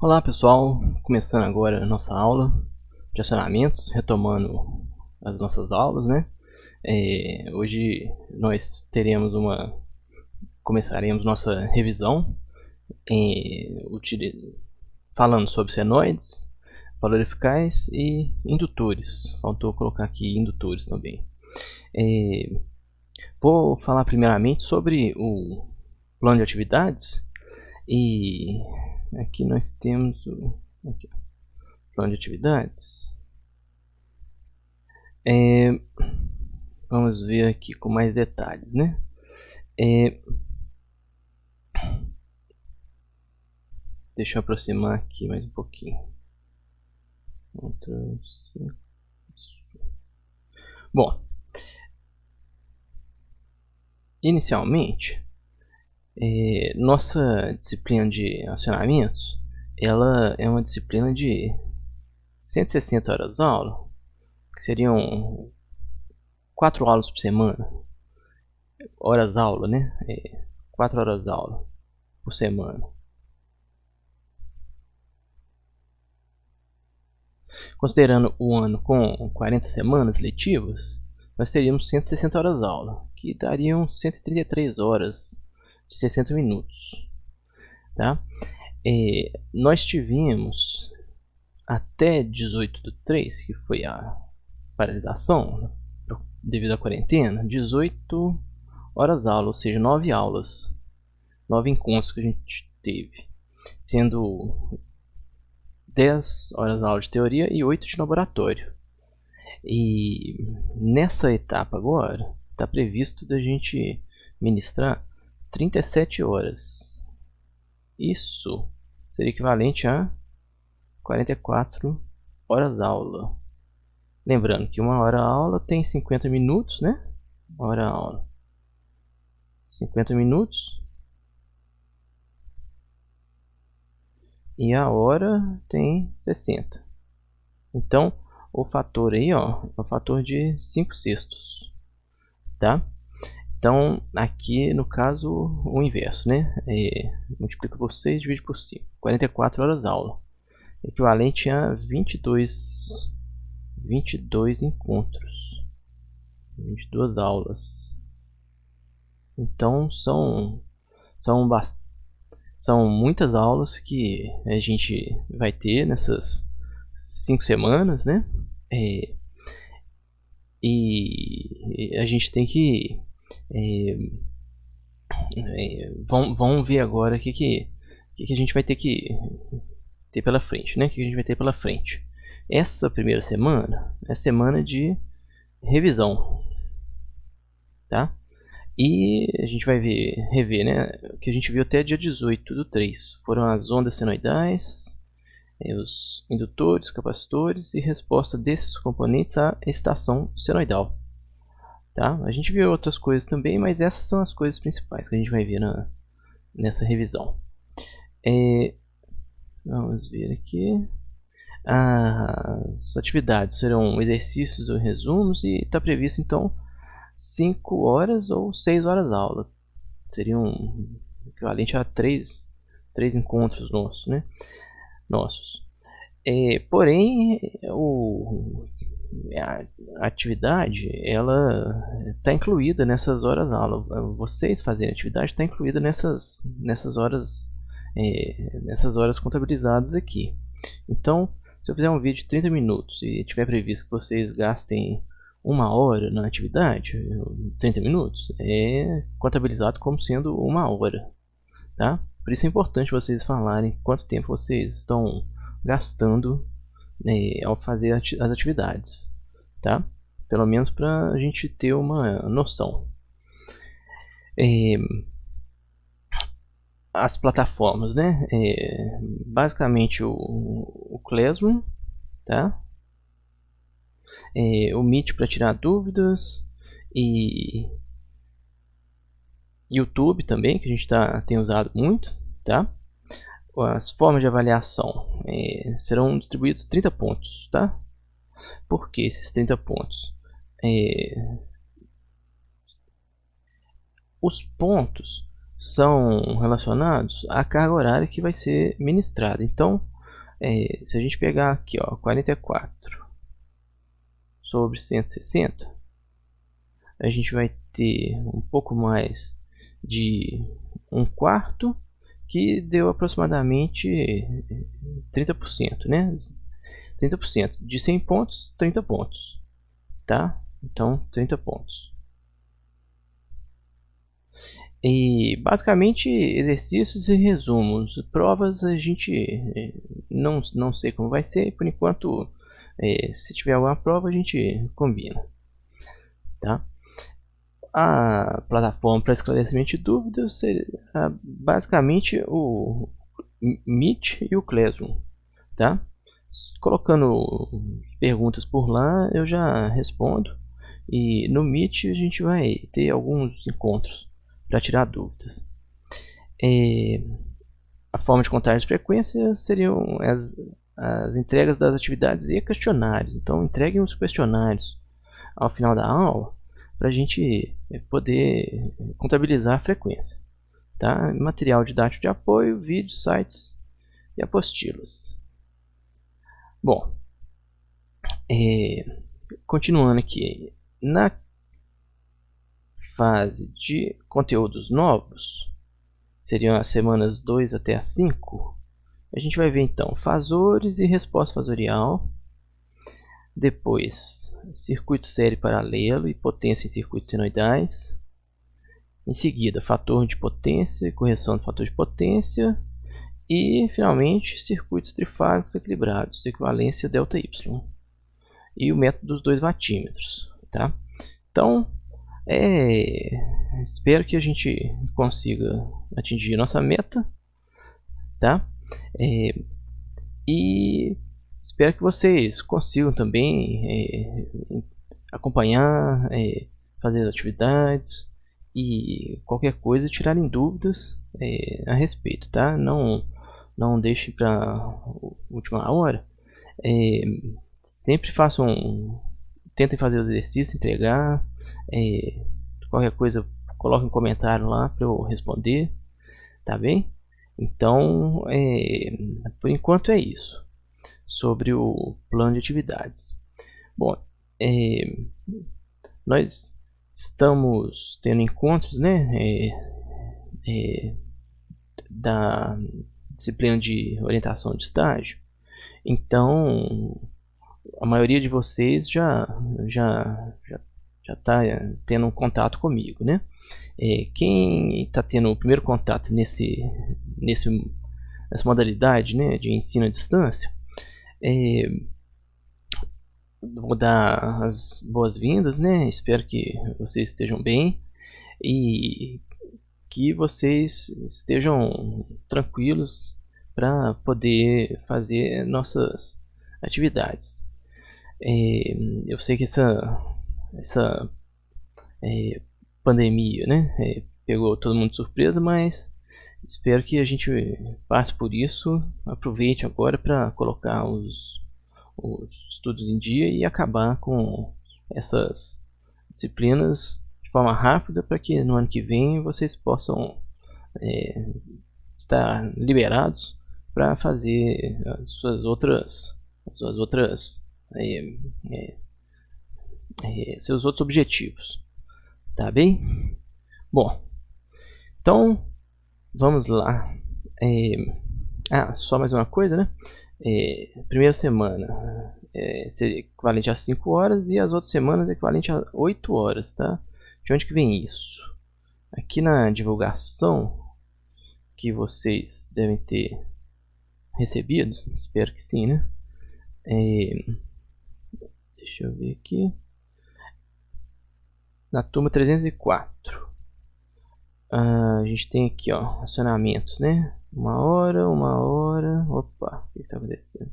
Olá pessoal, começando agora a nossa aula de acionamentos, retomando as nossas aulas, né? Hoje nós começaremos nossa revisão falando sobre senoides, valorificais e indutores. Faltou colocar aqui indutores também. Vou falar primeiramente sobre o plano de atividades e aqui nós temos o plano de atividades. Vamos ver aqui com mais detalhes, né? Deixa eu aproximar aqui mais um pouquinho. Bom, inicialmente, nossa disciplina de acionamentos, ela é uma disciplina de 160 horas aula, que seriam 4 aulas por semana. Horas aula, né? 4 horas aula por semana. Considerando o ano com 40 semanas letivas, nós teríamos 160 horas aula, que dariam 133 horas de 60 minutos. Tá? Nós tivemos até 18/3, que foi a paralisação devido à quarentena, 18 horas aula, ou seja, 9 aulas, 9 encontros que a gente teve, sendo 10 horas aula de teoria e 8 de laboratório. E nessa etapa agora, está previsto da gente ministrar 37 horas. Isso seria equivalente a 44 horas aula. Lembrando que uma hora aula tem 50 minutos, né? Uma hora aula. 50 minutos. E a hora tem 60. Então, o fator aí, ó, é o fator de 5/6, tá? Então, aqui no caso, o inverso, né? Multiplica por 6, divide por 5. 44 horas aula. Equivalente a 22 encontros. 22 aulas. Então, são muitas aulas que a gente vai ter nessas 5 semanas, né? E a gente tem que vamos ver agora o que a gente vai ter que ter pela frente, né? O que a gente vai ter pela frente. Essa primeira semana é semana de revisão, tá? E a gente vai rever, né? O que a gente viu até dia 18/3 foram as ondas senoidais, os indutores, capacitores e resposta desses componentes à estação senoidal. Tá? A gente viu outras coisas também, mas essas são as coisas principais que a gente vai ver nessa revisão. Vamos ver aqui. As atividades serão exercícios ou resumos e está previsto então 5 horas ou 6 horas aula. Seriam equivalente a 3 encontros nossos, né? Porém, a atividade ela está incluída nessas horas aula. Vocês fazerem atividade está incluída nessas horas contabilizadas aqui. Então, se eu fizer um vídeo de 30 minutos e tiver previsto que vocês gastem 1 hora na atividade, 30 minutos, é contabilizado como sendo 1 hora. Tá? Por isso é importante vocês falarem quanto tempo vocês estão gastando ao fazer as atividades, tá? Pelo menos para a gente ter uma noção. As plataformas, né? Basicamente o Classroom, tá? O Meet para tirar dúvidas e YouTube também, que a gente tem usado muito, tá? As formas de avaliação serão distribuídos 30 pontos, tá? Por que esses 30 pontos? Os pontos são relacionados à carga horária que vai ser ministrada. Então, se a gente pegar aqui, ó, 44 sobre 160, a gente vai ter um pouco mais de 1/4, que deu aproximadamente 30%, né? 30% de 100 pontos, 30 pontos, tá? Então, 30 pontos. E basicamente exercícios e resumos. Provas a gente não sei como vai ser. Por enquanto, se tiver alguma prova a gente combina, tá? A plataforma para esclarecimento de dúvidas seria basicamente o Meet e o Classroom, tá? Colocando perguntas por lá eu já respondo, e no Meet a gente vai ter alguns encontros para tirar dúvidas. A forma de contagem de frequência seriam as entregas das atividades e questionários. Então entreguem os questionários ao final da aula para a gente poder contabilizar a frequência, tá? Material didático de apoio, vídeos, sites e apostilas. Bom, continuando aqui, na fase de conteúdos novos, seriam as semanas 2 até a 5, a gente vai ver então fasores e resposta fasorial, depois circuito série paralelo e potência em circuitos senoidais, em seguida fator de potência e correção do fator de potência, e finalmente circuitos trifásicos equilibrados, equivalência ΔY, e o método dos 2 watímetros, tá? Então, espero que a gente consiga atingir nossa meta, tá? E espero que vocês consigam também acompanhar, fazer as atividades e qualquer coisa tirarem dúvidas a respeito, tá? Não deixe para última hora. Sempre tentem fazer os exercícios, entregar. Qualquer coisa coloque um comentário lá para eu responder, tá bem? Então, por enquanto é isso sobre o plano de atividades. Bom, nós estamos tendo encontros, né, da disciplina de orientação de estágio. Então, a maioria de vocês já está tendo um contato comigo, né? Quem está tendo o primeiro contato nessa modalidade, né, de ensino à distância, vou dar as boas-vindas, né? Espero que vocês estejam bem e que vocês estejam tranquilos para poder fazer nossas atividades. Eu sei que essa pandemia, né, pegou todo mundo de surpresa, mas espero que a gente passe por isso. Aproveite agora para colocar os estudos em dia e acabar com essas disciplinas de forma rápida, para que no ano que vem vocês possam estar liberados para fazer seus outros objetivos, tá bem? Bom, então vamos lá. Só mais uma coisa, né? Primeira semana seria equivalente a 5 horas e as outras semanas equivalente a 8 horas, tá? De onde que vem isso? Aqui na divulgação que vocês devem ter recebido, espero que sim, né? Deixa eu ver aqui. Na turma 304, a gente tem aqui, ó, acionamentos, né? 1 hora, 1 hora. Opa, o que está acontecendo?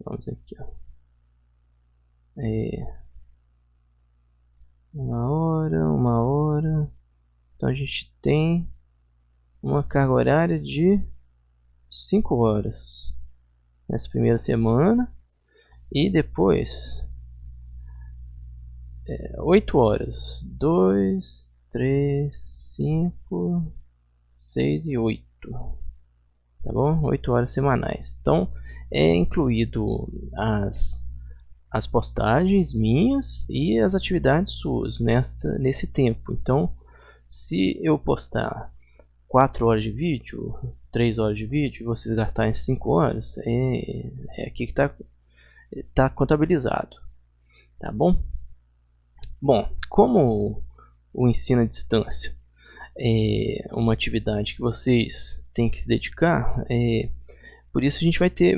Vamos aqui, ó. 1 hora, 1 hora. Então a gente tem uma carga horária de 5 horas nessa primeira semana, e depois 8 horas. 2, 3, 5, 6 e 8. Tá bom? 8 horas semanais. Então, é incluído as postagens minhas e as atividades suas nesse tempo. Então, se eu postar 4 horas de vídeo, 3 horas de vídeo, vocês gastarem 5 horas, é aqui que tá contabilizado. Tá bom? Bom, como o ensino à distância é uma atividade que vocês têm que se dedicar, por isso a gente vai ter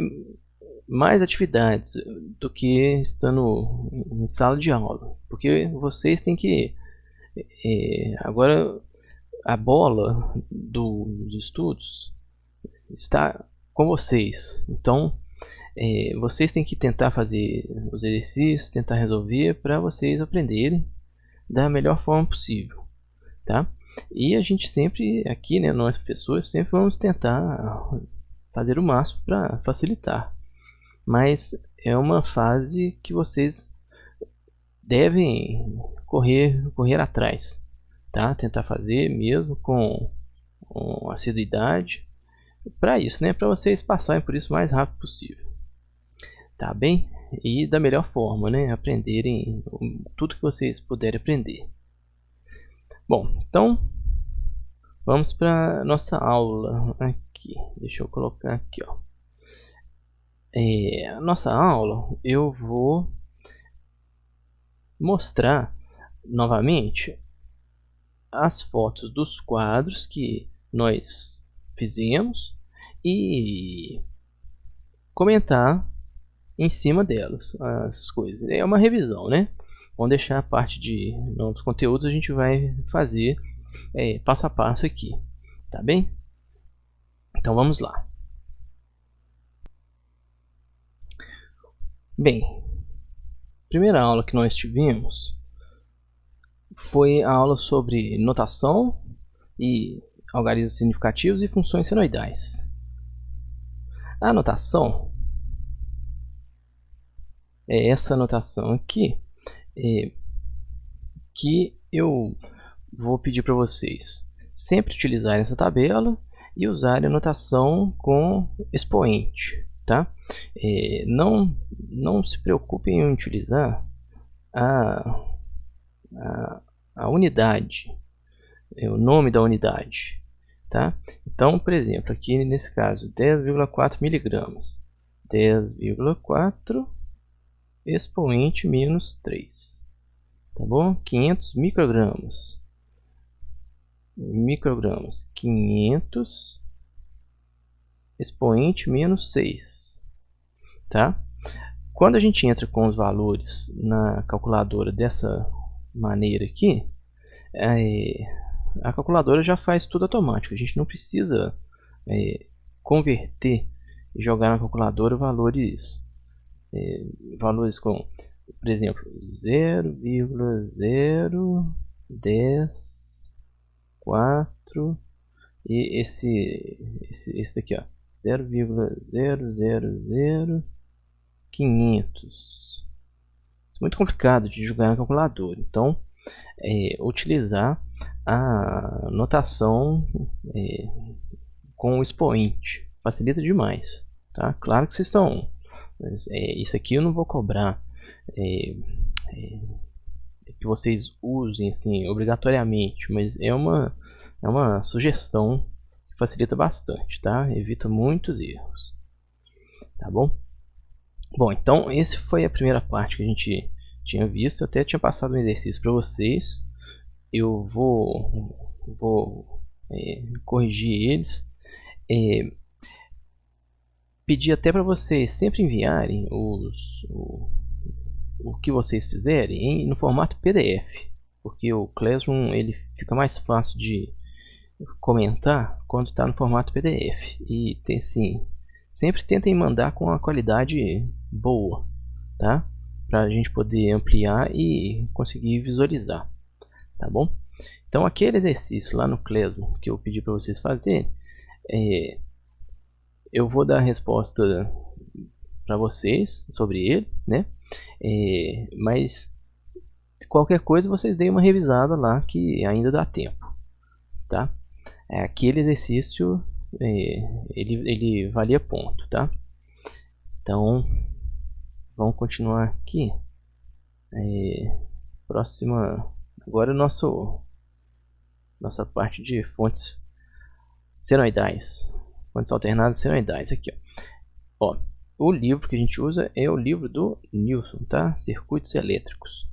mais atividades do que estando em sala de aula, porque vocês têm que agora a bola dos estudos está com vocês. Então vocês têm que tentar fazer os exercícios, tentar resolver para vocês aprenderem da melhor forma possível, tá? E a gente sempre aqui, né, nós pessoas sempre vamos tentar fazer o máximo para facilitar, mas é uma fase que vocês devem correr atrás, tá? Tentar fazer mesmo com assiduidade para isso, né? Para vocês passarem por isso o mais rápido possível, tá bem? E da melhor forma, né? Aprenderem tudo que vocês puderem aprender. Bom, então vamos para nossa aula aqui. Deixa eu colocar aqui, ó. A nossa aula eu vou mostrar novamente as fotos dos quadros que nós fizemos e comentar em cima delas as coisas. É uma revisão, né? Vamos deixar a parte de novos conteúdos, a gente vai fazer passo a passo aqui, tá bem? Então vamos lá. Bem, a primeira aula que nós tivemos foi a aula sobre notação e algarismos significativos e funções senoidais. A notação é essa notação aqui que eu vou pedir para vocês sempre utilizarem essa tabela e usarem a notação com expoente, tá? Não se preocupem em utilizar a unidade, o nome da unidade, tá? Então, por exemplo, aqui nesse caso 10,4 miligramas, 10,4 expoente menos 3, tá bom? 500 microgramas, 500 expoente menos 6, tá? Quando a gente entra com os valores na calculadora dessa maneira aqui, a calculadora já faz tudo automático. A gente não precisa converter e jogar na calculadora valores com, por exemplo, 0,010,4 e esse daqui, ó, 0,000,500. É muito complicado de jogar na calculadora, então utilizar a notação com o expoente facilita demais, tá? Claro que vocês estão isso aqui eu não vou cobrar que vocês usem assim obrigatoriamente, mas é uma sugestão que facilita bastante, tá? Evita muitos erros, tá bom? Bom, então esse foi a primeira parte que a gente tinha visto. Eu até tinha passado um exercício para vocês. Eu vou corrigir eles. Pedir até para vocês sempre enviarem o que vocês fizerem no formato PDF, porque o Classroom ele fica mais fácil de comentar quando está no formato PDF. E sempre tentem mandar com a qualidade boa, tá? Para a gente poder ampliar e conseguir visualizar, tá bom? Então aquele exercício lá no Classroom que eu pedi para vocês fazerem, eu vou dar a resposta para vocês sobre ele, né? Mas qualquer coisa vocês deem uma revisada lá que ainda dá tempo, tá? Aquele exercício ele valia ponto, tá? Então vamos continuar aqui. Próxima, agora nossa parte de fontes senoidais, fontes alternadas senoidais aqui, ó. O livro que a gente usa é o livro do Newson, tá? Circuitos elétricos.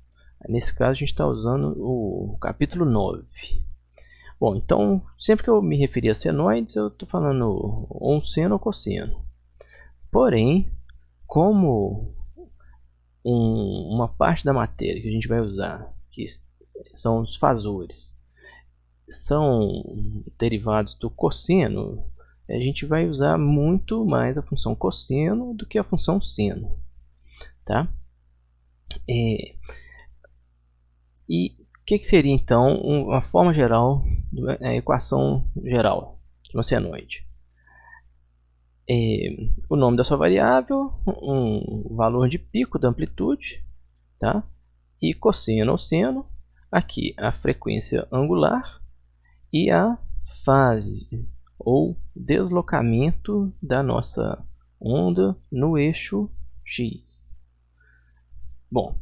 Nesse caso a gente está usando o capítulo 9. Bom, então sempre que eu me referir a senoides eu estou falando ou seno ou cosseno. Porém, como uma parte da matéria que a gente vai usar, que são os fasores, são derivados do cosseno, a gente vai usar muito mais a função cosseno do que a função seno, tá? E o que seria então uma forma geral, a equação geral de uma senoide? O nome da sua variável, um valor de pico da amplitude, tá? E cosseno ou seno, aqui a frequência angular e a fase ou deslocamento da nossa onda no eixo X. Bom,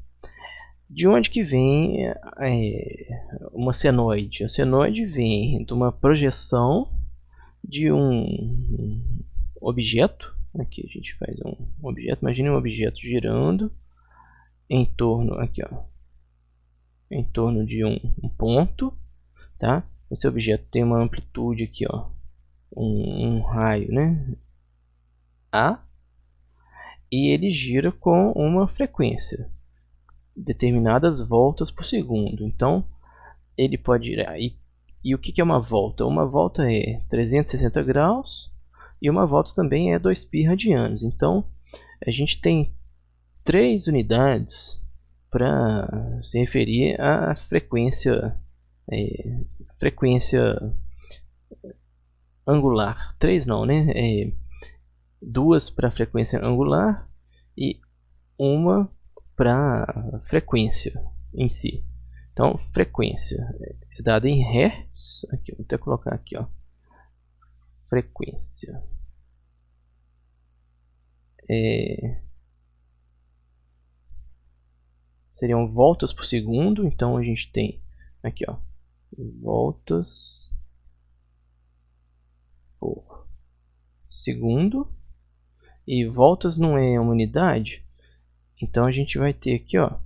de onde que vem uma senoide? A senoide vem de uma projeção de um objeto. Aqui a gente faz um objeto, imagine um objeto girando em torno, aqui ó, em torno de um ponto, tá? Esse objeto tem uma amplitude aqui, ó, um raio, né, A, e ele gira com uma frequência, determinadas voltas por segundo. Então ele pode girar. E o que é uma volta? Uma volta é 360 graus e uma volta também é 2π radianos. Então a gente tem 3 unidades para se referir à frequência angular. 3 não, né? 2 para frequência angular e uma para frequência em si. Então, frequência é dada em Hz. Aqui, vou até colocar aqui, ó. Frequência seriam voltas por segundo. Então a gente tem aqui, ó, voltas por segundo, e voltas não é uma unidade, então a gente vai ter aqui, ó,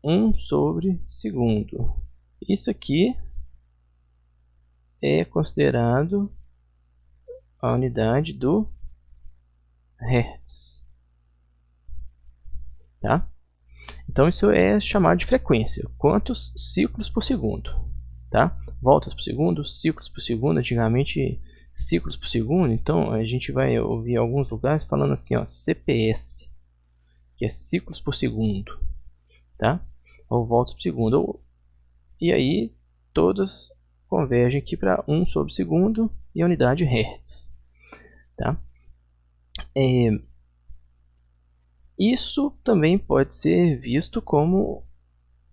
1 sobre segundo. Isso aqui é considerado a unidade do Hertz, tá? Então isso é chamado de frequência. Quantos ciclos por segundo, tá? Voltas por segundo, ciclos por segundo. Antigamente ciclos por segundo. Então a gente vai ouvir alguns lugares falando assim, ó, CPS, que é ciclos por segundo, tá? Ou voltas por segundo. E aí todas convergem aqui para 1 sobre segundo e a unidade Hertz, tá? Isso também pode ser visto como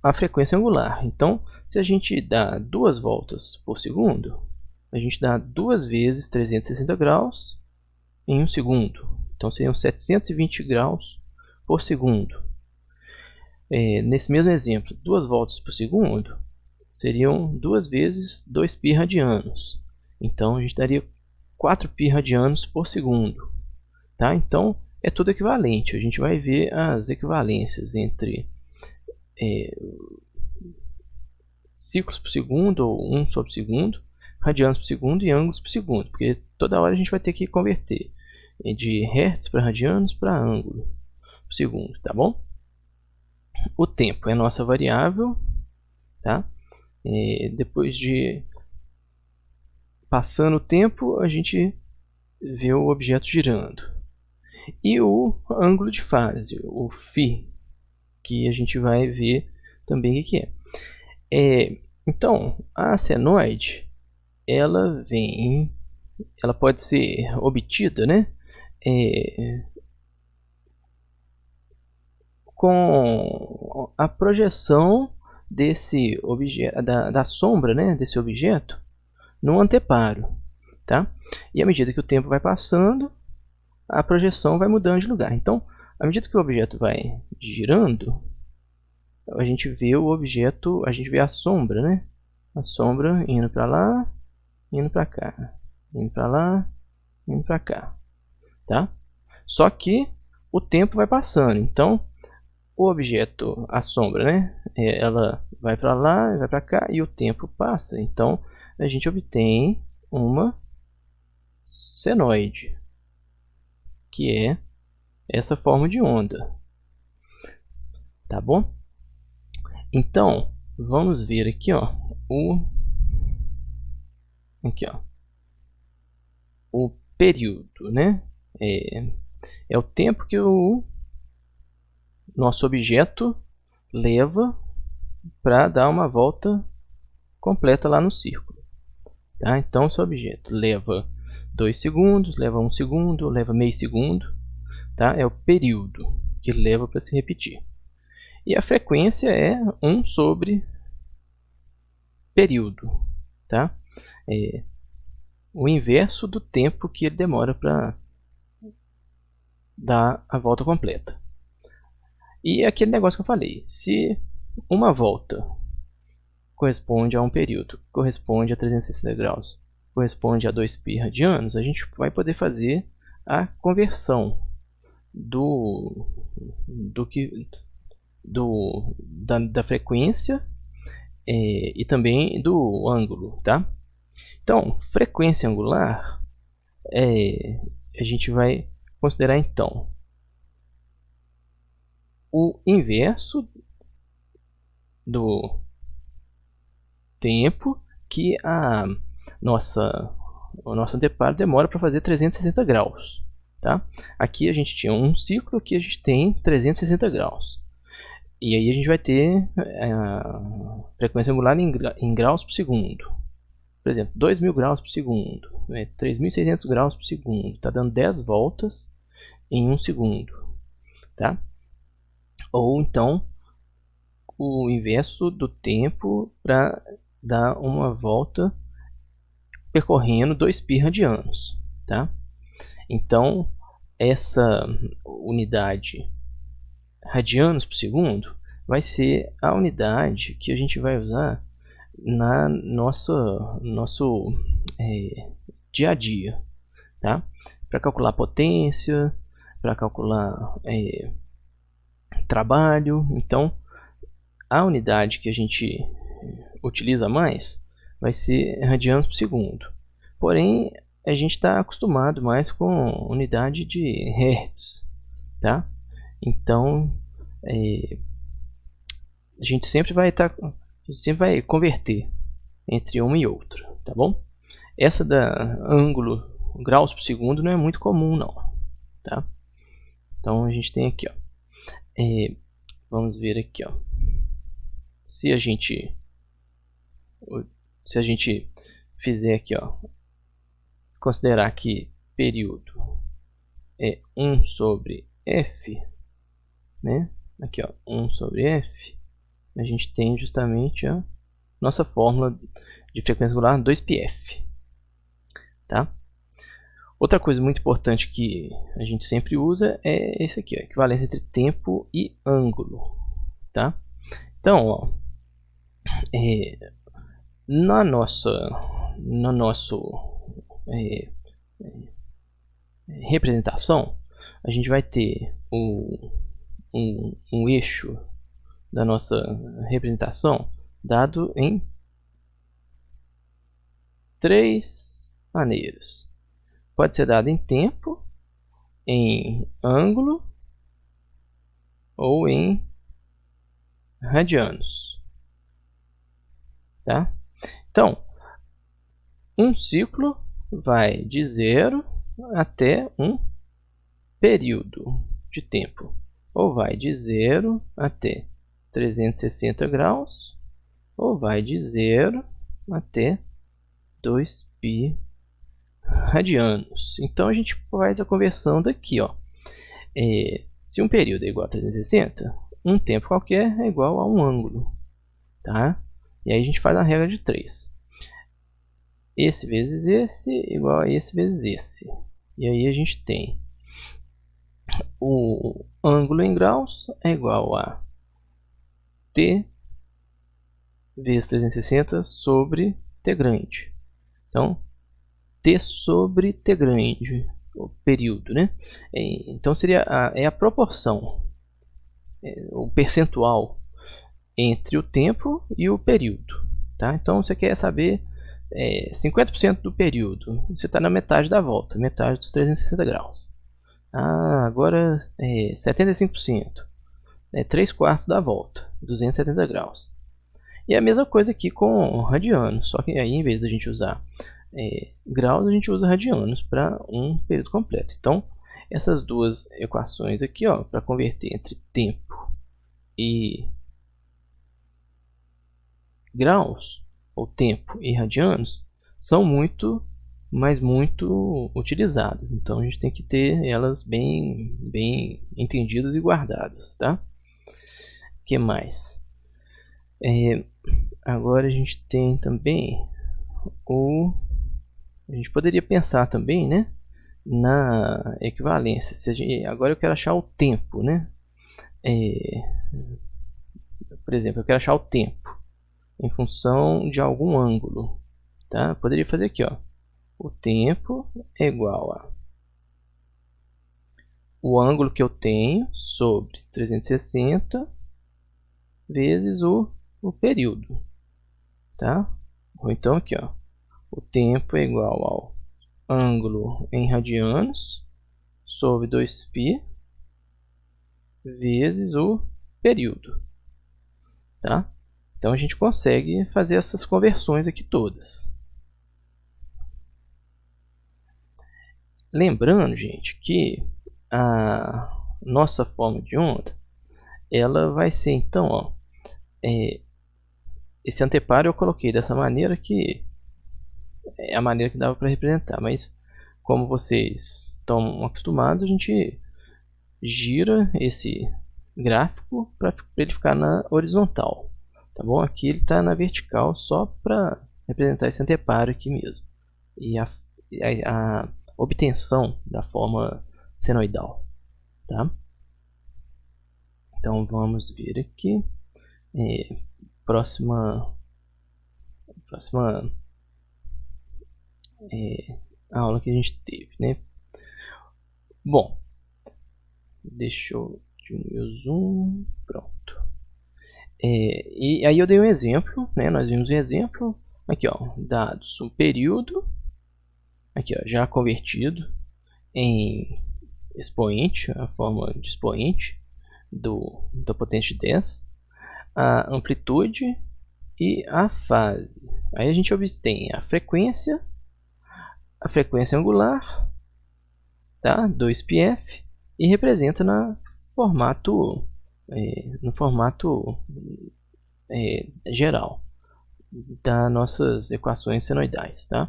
a frequência angular. Então, se a gente dá 2 voltas por segundo, a gente dá 2 vezes 360 graus em 1 segundo. Então, seriam 720 graus por segundo. Nesse mesmo exemplo, 2 voltas por segundo seriam 2 vezes 2π radianos. Então, a gente daria 4π radianos por segundo, tá? Então, é tudo equivalente. A gente vai ver as equivalências entre ciclos por segundo, ou 1 sobre segundo, radianos por segundo e ângulos por segundo, porque toda hora a gente vai ter que converter de hertz para radianos para ângulo por segundo, tá bom? O tempo é nossa variável, tá? Depois de passando o tempo, a gente vê o objeto girando. E o ângulo de fase, o φ, que a gente vai ver também o que é. Então, a senoide, ela pode ser obtida, né, com a projeção desse objeto, da sombra, né, desse objeto no anteparo, tá? E à medida que o tempo vai passando, a projeção vai mudando de lugar. Então, à medida que o objeto vai girando, a gente vê o objeto, a gente vê a sombra, né? A sombra indo para lá, indo para cá, indo para lá, indo para cá, tá? Só que o tempo vai passando, então o objeto, a sombra, né? Ela vai para lá, vai para cá e o tempo passa. Então a gente obtém uma senoide, que é essa forma de onda, tá bom? Então vamos ver aqui, ó, o período, né? É o tempo que o nosso objeto leva para dar uma volta completa lá no círculo, tá? Então, se o objeto leva 2 segundos, leva 1 segundo, leva meio segundo, tá? É o período que leva para se repetir. E a frequência é 1 sobre período, tá? É o inverso do tempo que ele demora para dar a volta completa. E aquele negócio que eu falei, se uma volta corresponde a um período, corresponde a 360 graus, corresponde a 2π radianos, a gente vai poder fazer a conversão da frequência e também do ângulo, tá? Então, frequência angular, a gente vai considerar então o inverso do tempo que o nosso anteparo demora para fazer 360 graus, tá? Aqui a gente tinha um ciclo, aqui a gente tem 360 graus. E aí a gente vai ter a frequência angular em graus por segundo. Por exemplo, 2.000 graus por segundo, 3.600 graus por segundo, está dando 10 voltas em 1 segundo, tá? Ou então o inverso do tempo para dar uma volta percorrendo 2π radianos, tá? Então essa unidade radianos por segundo vai ser a unidade que a gente vai usar na nosso dia a dia, tá? Para calcular potência, para calcular trabalho. Então a unidade que a gente utiliza mais vai ser radianos por segundo. Porém, a gente está acostumado mais com unidade de hertz, tá? Então, a gente sempre vai converter entre uma e outra, tá bom? Essa da ângulo graus por segundo não é muito comum, não, tá? Então a gente tem aqui, ó, vamos ver aqui, ó, se a gente fizer aqui, ó, considerar que período é 1 sobre f, né? Aqui, ó, 1 sobre f, a gente tem justamente a nossa fórmula de frequência angular 2πf, tá? Outra coisa muito importante que a gente sempre usa é esse aqui, ó, equivalência entre tempo e ângulo, tá? Então, ó, na nossa representação, a gente vai ter um eixo da nossa representação dado em 3 maneiras. Pode ser dado em tempo, em ângulo ou em radianos, tá? Então, um ciclo vai de 0 até um período de tempo, ou vai de 0 até 360 graus, ou vai de 0 até 2π radianos. Então a gente faz a conversão daqui, ó. Se um período é igual a 360, um tempo qualquer é igual a um ângulo, tá? E aí a gente faz a regra de 3. esse vezes esse igual a esse vezes esse. E aí a gente tem o ângulo em graus é igual a t vezes 360 sobre t grande. Então, t sobre t grande, o período, né? Então seria a proporção, o percentual entre o tempo e o período, tá? Então você quer saber 50% do período, você está na metade da volta, metade dos 360 graus. Agora 75%, 3 quartos da volta, 270 graus. E a mesma coisa aqui com radianos, só que aí em vez da gente usar graus, a gente usa radianos para um período completo. Então, essas duas equações aqui, para converter entre tempo e graus, ou tempo e radianos, são muito, mas muito utilizadas. Então, a gente tem que ter elas bem entendidas e guardadas, tá? O que mais? Agora a gente tem também a gente poderia pensar também, né, na equivalência. Agora eu quero achar o tempo, né? Por exemplo, eu quero achar o tempo em função de algum ângulo, tá? Eu poderia fazer aqui, o tempo é igual a o ângulo que eu tenho sobre 360 vezes o período, tá? Ou então aqui, o tempo é igual ao ângulo em radianos sobre 2π vezes o período, tá? Então a gente consegue fazer essas conversões aqui todas. Lembrando, gente, que a nossa forma de onda, ela vai ser então, esse anteparo eu coloquei dessa maneira que é a maneira que dava para representar, mas como vocês estão acostumados, a gente gira esse gráfico para ele ficar na horizontal, tá bom? Aqui ele está na vertical só para representar esse anteparo aqui mesmo, e a obtenção da forma senoidal, tá? Então vamos ver aqui, próxima aula que a gente teve, né? Bom, deixa eu diminuir o zoom, pronto. E aí eu dei um exemplo, né? Nós vimos um exemplo aqui, dados um período aqui, já convertido em expoente, a forma de expoente da potência de 10, a amplitude e a fase. Aí a gente obtém a frequência angular, tá? 2πf, e representa no formato geral das nossas equações senoidais, tá?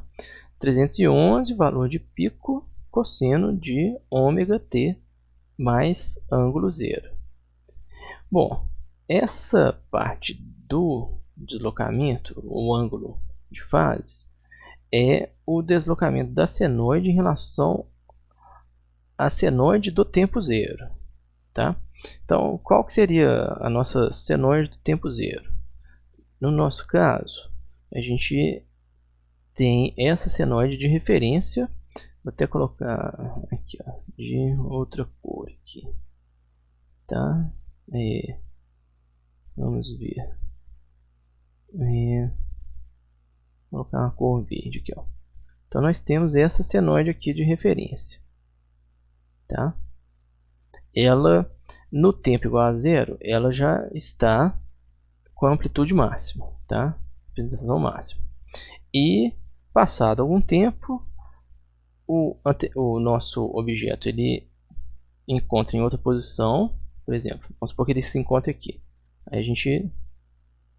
311, valor de pico cosseno de ômega t mais ângulo zero. Bom, essa parte do deslocamento, o ângulo de fase, é o deslocamento da senoide em relação à senoide do tempo zero, tá? Então, qual que seria a nossa senoide do tempo zero? No nosso caso, a gente tem essa senoide de referência. Vou até colocar aqui, de outra cor aqui, tá? Vamos ver. Vou colocar uma cor verde aqui, Então nós temos essa senoide aqui de referência, tá? Ela, no tempo igual a zero, ela já está com a amplitude máxima, tá? Representação máxima. E passado algum tempo, o nosso objeto ele encontra em outra posição, por exemplo, vamos supor que ele se encontra aqui. Aí a gente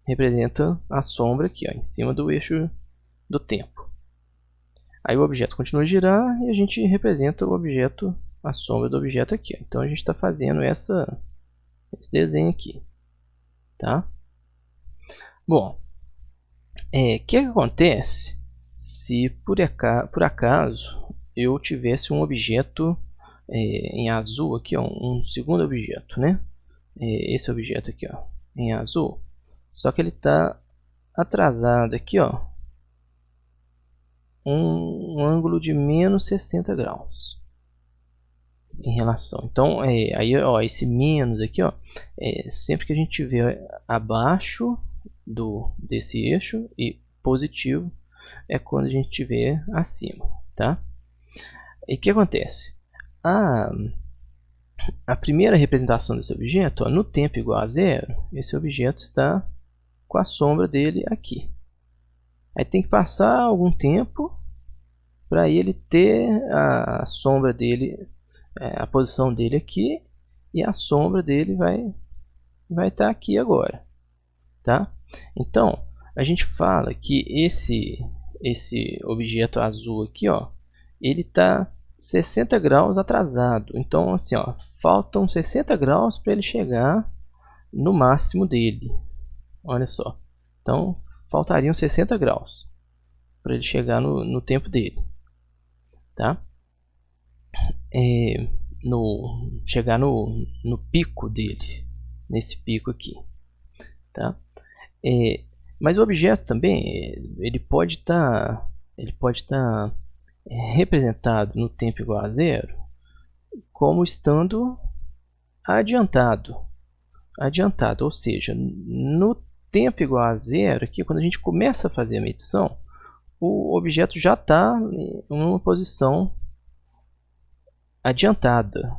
representa a sombra aqui, em cima do eixo do tempo. Aí o objeto continua a girar e a gente representa o objeto, a sombra do objeto aqui. Então a gente está fazendo esse desenho aqui, tá? Bom, o que acontece se por acaso eu tivesse um objeto em azul aqui, ó, um segundo objeto, né? Esse objeto aqui, ó, em azul, só que ele está atrasado aqui, ó, um ângulo de menos 60 graus em relação. Então, aí, ó, esse menos aqui, ó, sempre que a gente tiver abaixo desse eixo, e positivo é quando a gente tiver acima, tá? E o que acontece? A primeira representação desse objeto, ó, no tempo igual a zero, esse objeto está com a sombra dele aqui. Aí tem que passar algum tempo para ele ter a sombra dele, a posição dele aqui, e a sombra dele vai estar aqui agora, tá? Então a gente fala que esse objeto azul aqui, ó, ele está 60 graus atrasado. Então assim, ó, faltam 60 graus para ele chegar no máximo dele. Olha só, então faltariam 60 graus para ele chegar no tempo dele, tá? Chegar no pico dele, nesse pico aqui, tá? Mas o objeto também ele pode estar representado no tempo igual a zero como estando adiantado, ou seja, no tempo igual a zero aqui, quando a gente começa a fazer a medição, o objeto já está em uma posição adiantada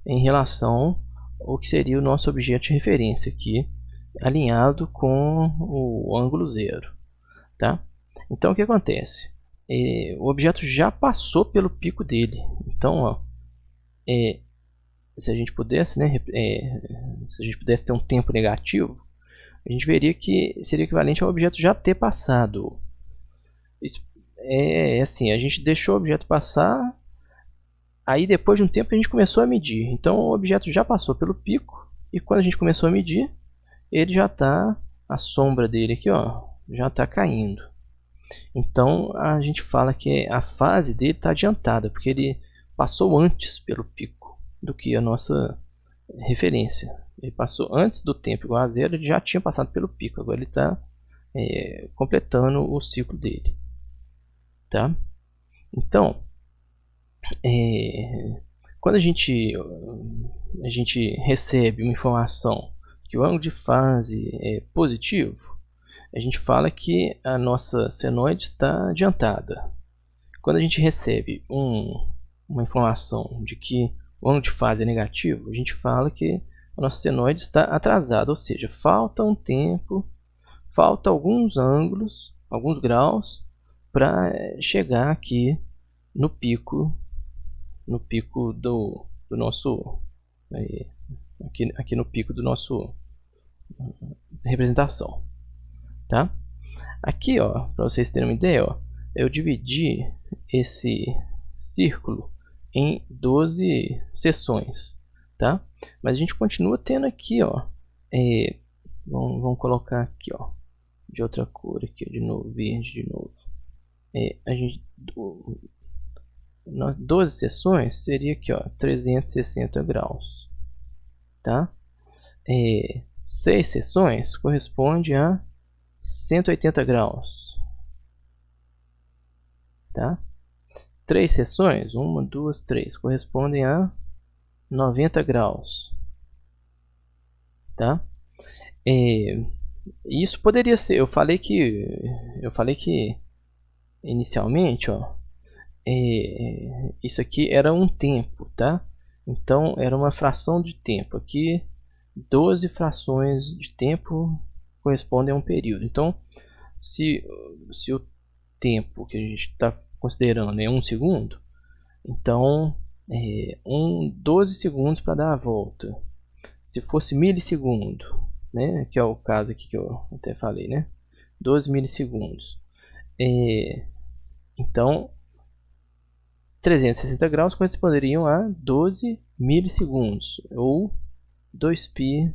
em relação ao que seria o nosso objeto de referência aqui, alinhado com o ângulo zero, tá? Então o que acontece? O objeto já passou pelo pico dele. Então, ó, se a gente pudesse, né, se a gente pudesse ter um tempo negativo, a gente veria que seria equivalente ao objeto já ter passado. Isso assim, a gente deixou o objeto passar, aí depois de um tempo a gente começou a medir. Então o objeto já passou pelo pico, e quando a gente começou a medir, ele já está, a sombra dele aqui, ó, já está caindo. Então a gente fala que a fase dele está adiantada, porque ele passou antes pelo pico do que a nossa referência. Ele passou antes do tempo igual a zero, ele já tinha passado pelo pico, agora ele está completando o ciclo dele, tá? Então, quando a gente recebe uma informação que o ângulo de fase é positivo, a gente fala que a nossa senoide está adiantada. Quando a gente recebe uma informação de que o ângulo de fase é negativo, a gente fala que a nossa senoide está atrasada, ou seja, falta um tempo, falta alguns ângulos, alguns graus, para chegar aqui no pico do nosso, aqui no pico do nosso representação, tá? Aqui, ó, para vocês terem uma ideia, ó, eu dividi esse círculo em 12 seções, tá? Mas a gente continua tendo aqui, ó, vamos colocar aqui, ó, de outra cor aqui, de novo, verde de novo. A gente 12 seções seria aqui, ó, 360 graus, tá? 6 seções corresponde a 180 graus, tá? 3 seções, 1, 2, 3, correspondem a 90 graus, tá? Isso poderia ser, eu falei que inicialmente, ó, isso aqui era um tempo, tá? Então era uma fração de tempo. Aqui 12 frações de tempo correspondem a um período. Então se o tempo que a gente está considerando é 1 segundo, então 12 segundos para dar a volta. Se fosse milissegundo, né, que é o caso aqui que eu até falei, né, 12 milissegundos, então 360 graus corresponderiam a 12 milissegundos, ou 2π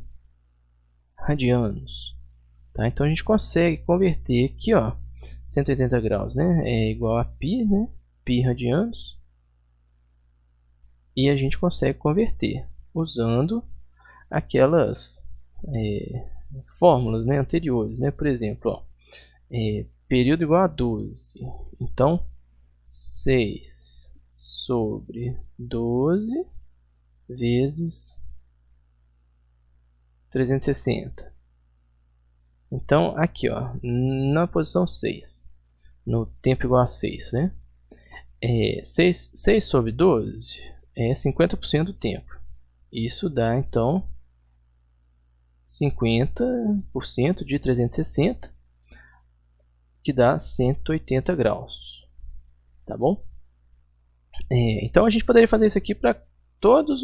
radianos, tá? Então a gente consegue converter aqui, ó, 180 graus, né? É igual a π, né? Π radianos. E a gente consegue converter usando aquelas fórmulas, né, anteriores, né? Por exemplo, ó, período igual a 12. Então, 6 sobre 12 vezes 360. Então, aqui, ó, na posição 6, no tempo igual a 6, né? 6 sobre 12 é 50% do tempo. Isso dá, então, 50% de 360, que dá 180 graus. Tá bom? Então, a gente poderia fazer isso aqui para todas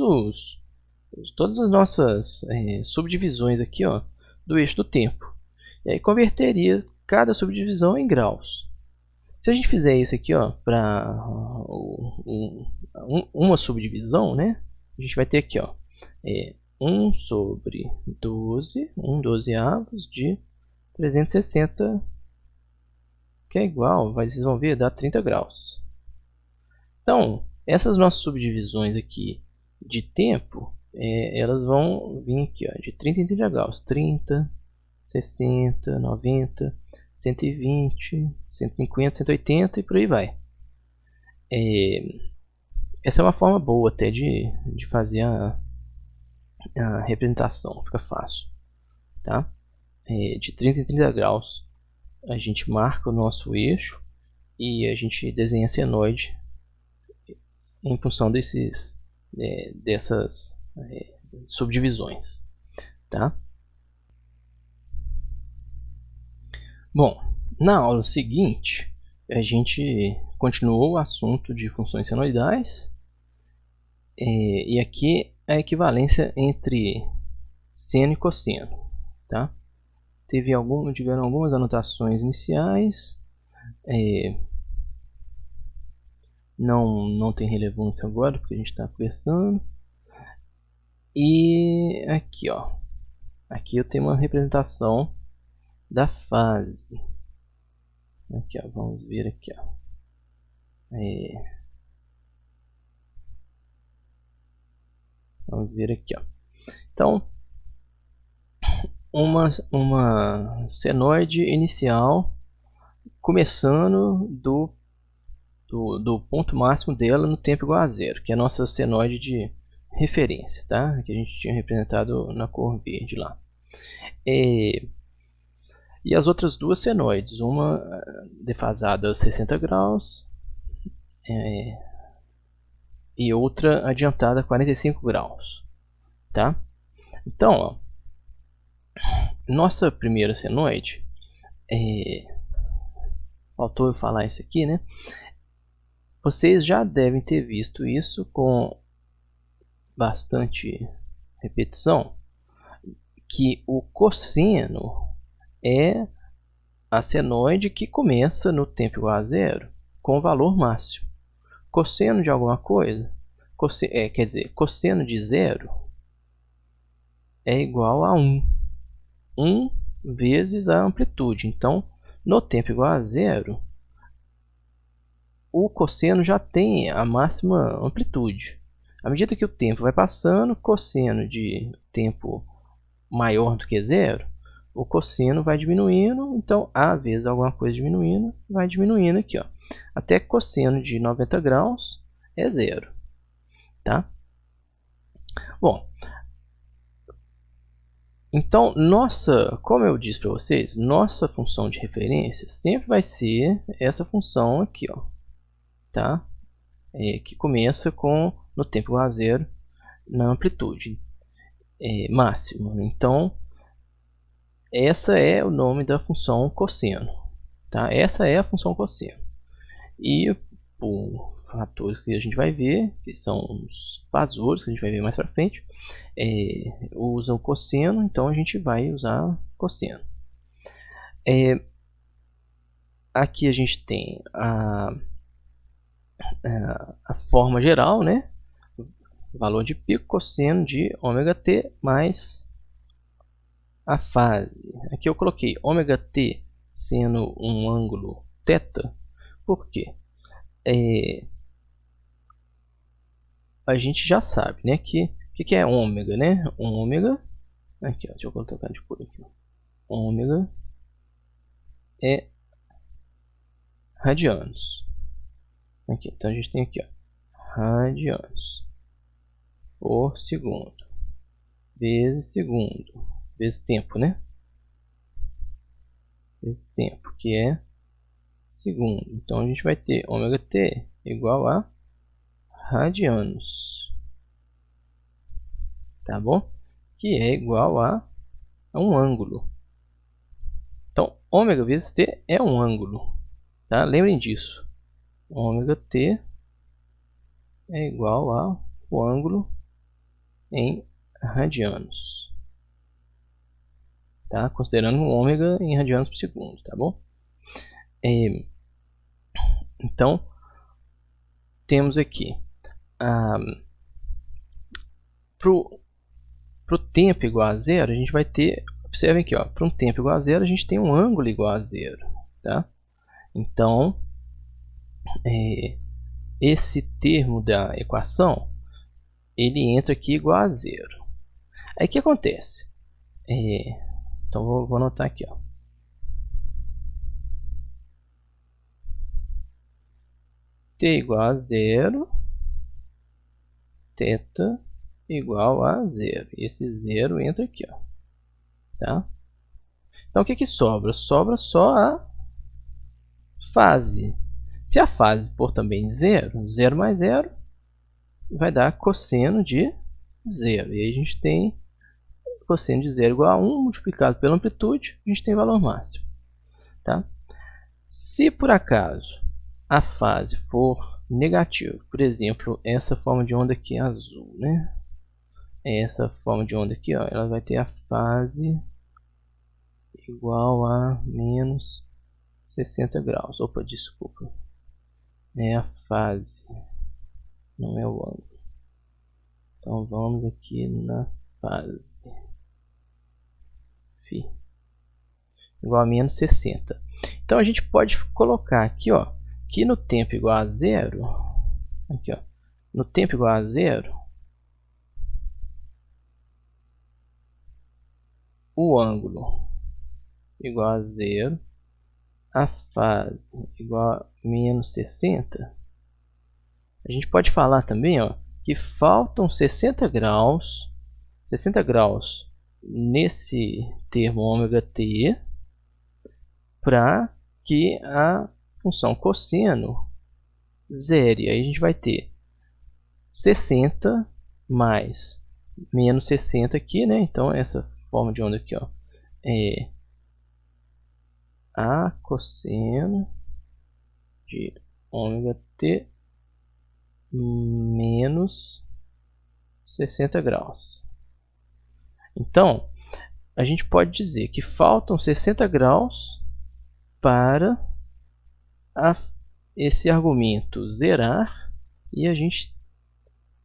as nossas subdivisões aqui, ó, do eixo do tempo. E aí converteria cada subdivisão em graus. Se a gente fizer isso aqui, ó, para uma subdivisão, né? A gente vai ter aqui, ó, 1 sobre 12, 1 dozeavos de 360, que é igual, vocês vão ver, dá 30 graus. Então, essas nossas subdivisões aqui de tempo, elas vão vir aqui, ó, de 30 em 30 graus. 30, 60, 90, 120, 150, 180 e por aí vai. Essa é uma forma boa até de fazer a representação, fica fácil. Tá? De 30 em 30 graus a gente marca o nosso eixo e a gente desenha a senoide em função dessas subdivisões. Tá? Bom, na aula seguinte a gente continuou o assunto de funções senoidais e aqui a equivalência entre seno e cosseno. Tá? Tiveram algumas anotações iniciais, não tem relevância agora porque a gente está conversando. E aqui, ó, aqui eu tenho uma representação da fase. Aqui, ó, vamos ver aqui, ó. Vamos ver aqui, ó. Então, uma senoide inicial começando do ponto máximo dela no tempo igual a zero, que é a nossa senoide de referência, tá? Que a gente tinha representado na cor verde lá. E as outras duas senoides, uma defasada a 60 graus e outra adiantada a 45 graus, tá? Então, ó, nossa primeira senoide, faltou eu falar isso aqui, né? Vocês já devem ter visto isso com bastante repetição, que o cosseno é a senoide que começa no tempo igual a zero com o valor máximo. Cosseno de alguma coisa, quer dizer, cosseno de zero é igual a 1. 1 vezes a amplitude. Então, no tempo igual a zero, o cosseno já tem a máxima amplitude. À medida que o tempo vai passando, cosseno de tempo maior do que zero, o cosseno vai diminuindo. Então, A vezes alguma coisa diminuindo, vai diminuindo aqui, ó, até que cosseno de 90 graus é zero. Tá? Bom, então, como eu disse para vocês, nossa função de referência sempre vai ser essa função aqui, ó, tá? Que começa no tempo igual a zero na amplitude máxima. Então, essa é o nome da função cosseno, tá? Essa é a função cosseno. E por fatores que a gente vai ver, que são os fasores, que a gente vai ver mais para frente, usa o cosseno, então a gente vai usar cosseno. Aqui a gente tem a forma geral, né? Valor de pico cosseno de ômega t mais a fase. Aqui eu coloquei ômega t sendo um ângulo θ. Por quê? A gente já sabe, né, que é ômega, né? Ômega, aqui, ó, deixa eu colocar de cor aqui. Ômega é radianos. Aqui, então a gente tem aqui, ó, radianos por segundo vezes segundo vezes tempo, né? Vezes tempo, que é segundo. Então a gente vai ter ômega t igual a radianos, tá bom? Que é igual a um ângulo. Então ômega vezes t é um ângulo, tá? Lembrem disso. Ômega t é igual ao ângulo em radianos, tá? Considerando o ômega em radianos por segundo, tá bom? Então temos aqui para o tempo igual a zero, a gente vai ter, observem aqui, para um tempo igual a zero, a gente tem um ângulo igual a zero, tá? Então esse termo da equação, ele entra aqui igual a zero. Aí o que acontece? Então vou anotar aqui, ó. T igual a zero, θ igual a zero. E esse zero entra aqui, ó, tá? Então o que sobra? Sobra só a fase. Se a fase for também zero, 0 mais 0 vai dar cosseno de zero. E aí a gente tem cosseno de zero igual a 1 multiplicado pela amplitude, a gente tem valor máximo, tá? Se por acaso a fase for negativa, por exemplo, essa forma de onda aqui azul, né? Essa forma de onda aqui, ó, ela vai ter a fase igual a menos 60 graus. Opa, desculpa. É a fase, não é o ângulo. Então vamos aqui na fase. Φ igual a menos 60. Então a gente pode colocar aqui, ó, que no tempo igual a zero, aqui, ó, no tempo igual a zero, o ângulo igual a zero, a fase igual a menos 60, a gente pode falar também, ó, que faltam 60 graus nesse termo ômega t para que a função cosseno zere. Aí a gente vai ter 60 mais menos 60 aqui, né? Então essa forma de onda aqui, ó, é a cosseno de ômega t menos 60 graus. Então a gente pode dizer que faltam 60 graus para esse argumento zerar e a gente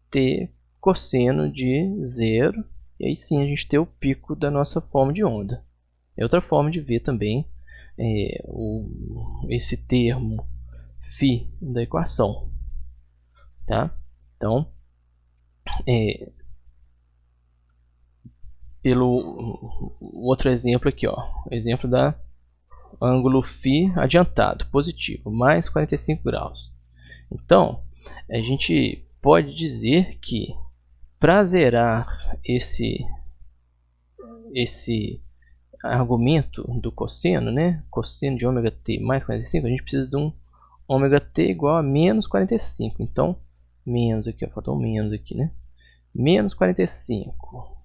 ter cosseno de zero, e aí sim a gente ter o pico da nossa forma de onda. É outra forma de ver também esse termo φ da equação, tá? Então pelo outro exemplo aqui, ó, exemplo da ângulo φ adiantado, positivo, mais 45 graus. Então, a gente pode dizer que para zerar esse argumento do cosseno, né? Cosseno de ômega t mais 45, a gente precisa de um ômega t igual a menos 45. Então, menos aqui, ó, faltou um menos aqui, né? Menos 45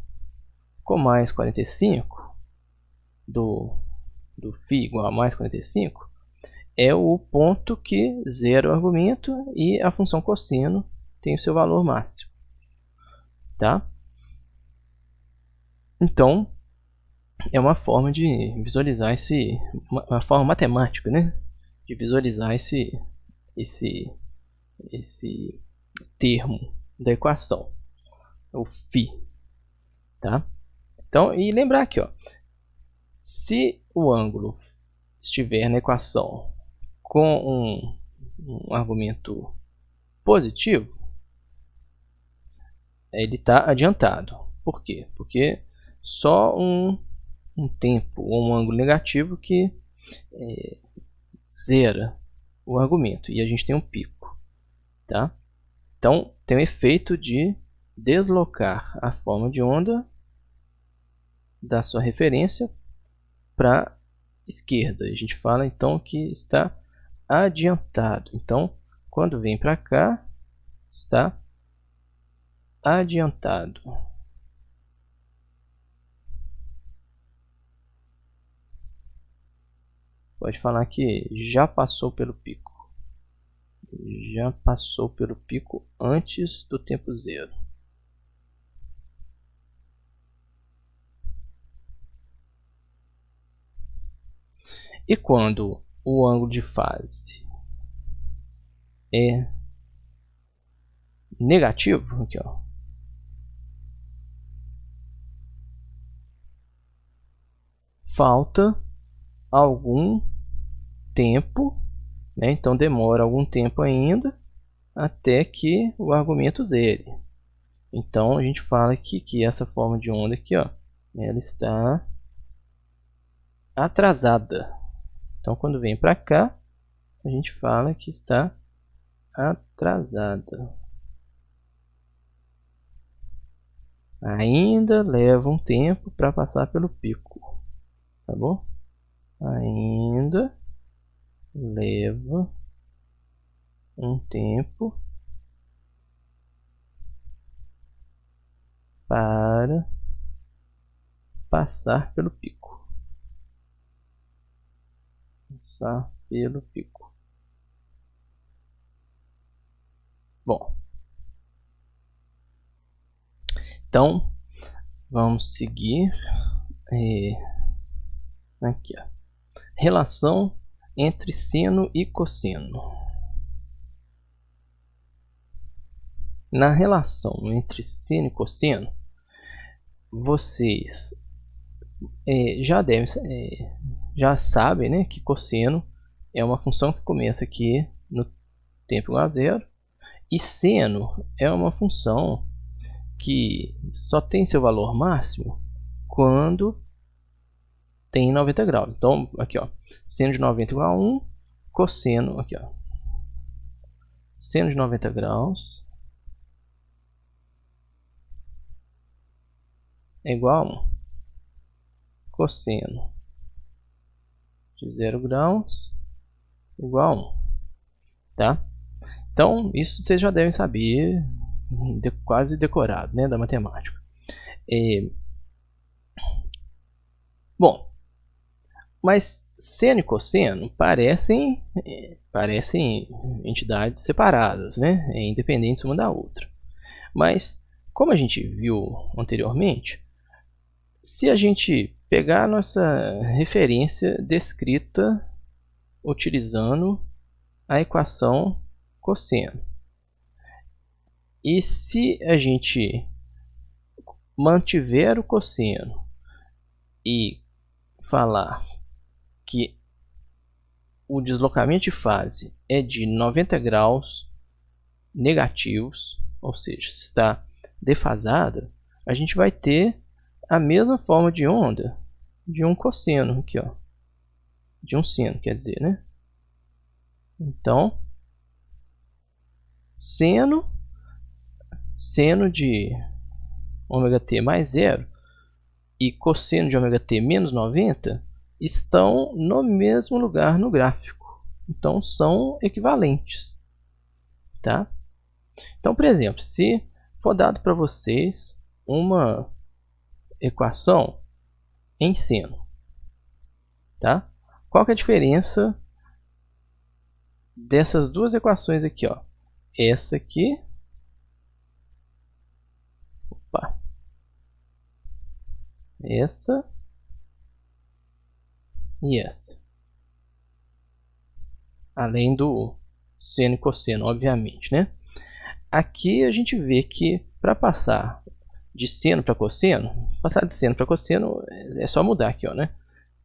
com mais 45 do φ igual a mais 45 é o ponto que zera o argumento e a função cosseno tem o seu valor máximo, tá? Então é uma forma de visualizar uma forma matemática, né, de visualizar esse termo da equação, o φ, tá? Então, e lembrar aqui, ó, se o ângulo estiver na equação com um argumento positivo, ele está adiantado. Por quê? Porque só um tempo ou um ângulo negativo que zera o argumento, e a gente tem um pico, tá? Então tem o efeito de deslocar a forma de onda da sua referência para a esquerda. A gente fala então que está adiantado. Então quando vem para cá, está adiantado. Pode falar que já passou pelo pico. Já passou pelo pico antes do tempo zero. E quando o ângulo de fase é negativo, aqui ó, falta algum tempo, né? Então demora algum tempo ainda até que o argumento zere. Então a gente fala que essa forma de onda aqui, ó, ela está atrasada. Então quando vem para cá, a gente fala que está atrasada. Ainda leva um tempo para passar pelo pico, tá bom? Ainda leva um tempo para passar pelo pico. Passar pelo pico. Bom, então vamos seguir aqui, ó. Relação entre seno e cosseno. Na relação entre seno e cosseno, vocês já sabem, né, que cosseno é uma função que começa aqui no tempo igual a zero, e seno é uma função que só tem seu valor máximo quando tem 90 graus. Então aqui, ó, seno de 90 igual a 1, cosseno aqui, ó, seno de 90 graus é igual a 1, cosseno de 0 graus igual a 1, tá? Então isso vocês já devem saber, quase decorado, né, da matemática. Bom, mas seno e cosseno parecem entidades separadas, né, independentes uma da outra. Mas como a gente viu anteriormente, se a gente pegar a nossa referência descrita utilizando a equação cosseno, e se a gente mantiver o cosseno e falar que o deslocamento de fase é de 90 graus negativos, ou seja, está defasada, a gente vai ter a mesma forma de onda de um cosseno aqui, ó, de um seno, quer dizer, né? Então, seno de ômega t mais 0 e cosseno de ômega t menos 90 estão no mesmo lugar no gráfico. Então, são equivalentes, tá? Então, por exemplo, se for dado para vocês uma equação em seno, tá? Qual que é a diferença dessas duas equações aqui, ó? Essa aqui, opa, essa e essa, além do seno e cosseno, obviamente, né? Aqui a gente vê que para passar de seno para cosseno, passar de seno para cosseno é só mudar aqui, ó, né?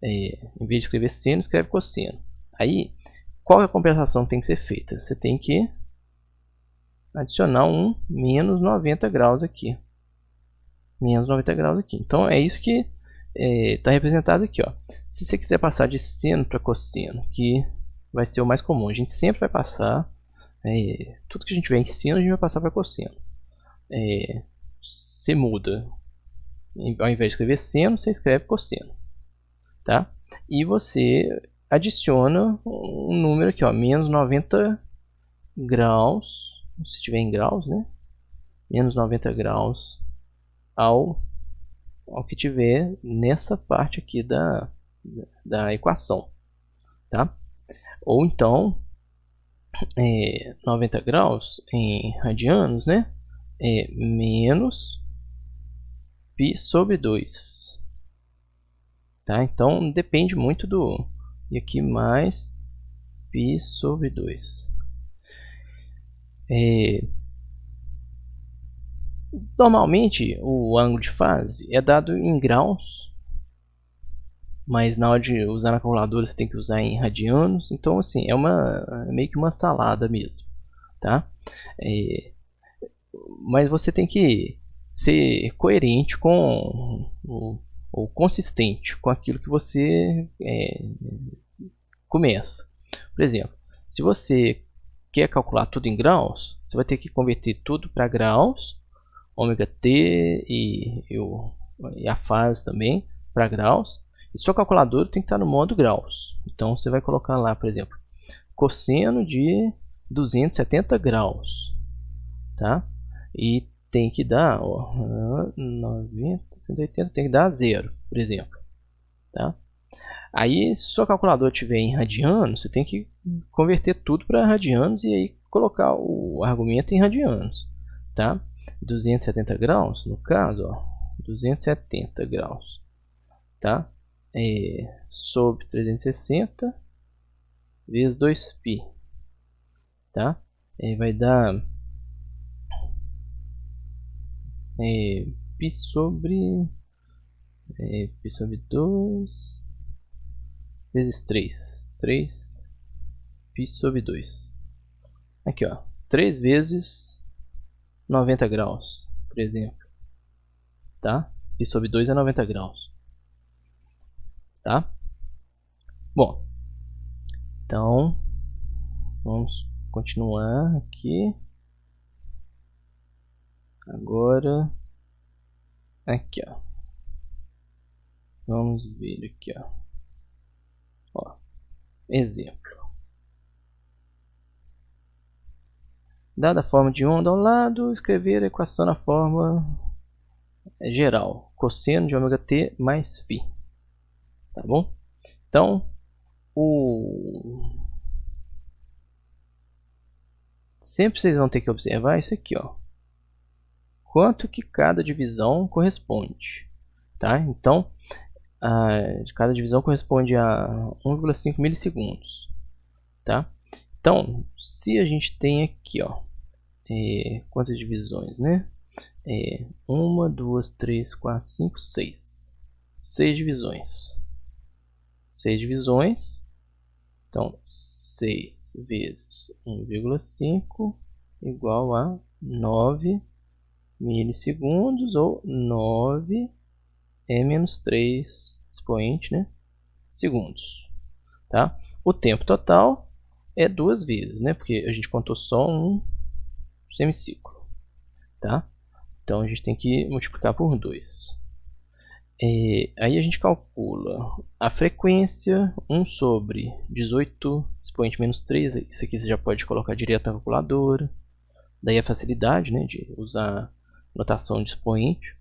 Em vez de escrever seno, escreve cosseno. Aí, qual é a compensação que tem que ser feita? Você tem que adicionar um menos 90 graus aqui. Menos 90 graus aqui. Então é isso que está representado aqui. Ó. Se você quiser passar de seno para cosseno, que vai ser o mais comum, a gente sempre vai passar, tudo que a gente vê em seno, a gente vai passar para cosseno. Você muda. Ao invés de escrever seno, você escreve cosseno. Tá? E você adiciona um número aqui, ó, menos 90 graus, se tiver em graus, né? Menos 90 graus ao que tiver nessa parte aqui da equação, tá? Ou então, 90 graus em radianos, né? É menos π sobre 2. Tá? Então, depende muito do... E aqui mais π sobre 2. Normalmente, o ângulo de fase é dado em graus, mas na hora de usar na calculadora você tem que usar em radianos. Então, assim, é meio que uma salada mesmo, tá? Mas você tem que ser coerente com ou consistente com aquilo que você começa. Por exemplo, se você quer calcular tudo em graus, você vai ter que converter tudo para graus, ômega t e a fase também para graus. E sua calculadora tem que estar no modo graus. Então você vai colocar lá, por exemplo, cosseno de 270 graus, tá? E tem que dar 90, 180, tem que dar 0, por exemplo, tá? Aí, se sua calculadora estiver em radianos, você tem que converter tudo para radianos e aí colocar o argumento em radianos, tá? 270 graus, no caso, ó, 270 graus, tá? Sobre 360 vezes 2π, tá? Vai dar π sobre 2 vezes 3 π sobre 2. Aqui, ó, 3 vezes 90 graus, por exemplo, tá? Π sobre 2 é 90 graus, tá? Bom, então vamos continuar aqui. Agora, aqui, ó. Vamos ver aqui, ó. Exemplo. Dada a forma de onda ao lado, escrever a equação na forma geral. Cosseno de ômega t mais φ. Tá bom? Então, sempre vocês vão ter que observar isso aqui, ó. Quanto que cada divisão corresponde, tá? Então, cada divisão corresponde a 1,5 milissegundos, tá? Então, se a gente tem aqui, ó, quantas divisões, né? 1, 2, 3, 4, 5, 6. 6 divisões. 6 divisões. Então, 6 vezes 1,5 igual a 9 milissegundos, ou 9 menos 3 expoente, né, segundos, tá? O tempo total é 2 vezes, né, porque a gente contou só um semiciclo, tá? Então a gente tem que multiplicar por 2. Aí a gente calcula a frequência 1 sobre 18 expoente menos 3. Isso aqui você já pode colocar direto na calculadora. Daí a facilidade, né, de usar notação de expoente.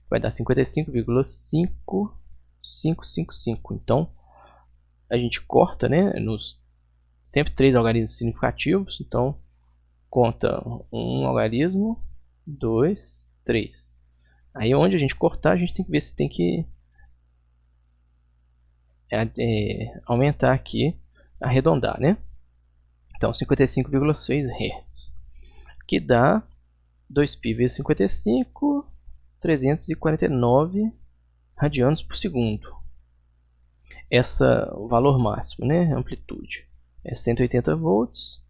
Vai dar 55,5555. Então a gente corta, né, sempre 3 algarismos significativos. Então conta um algarismo, 2, 3. Aí onde a gente cortar, a gente tem que ver se tem que aumentar aqui, arredondar, né? Então 55,6 Hz, que dá 2π vezes 55, 349 radianos por segundo. O valor máximo, né, amplitude. é 180 volts.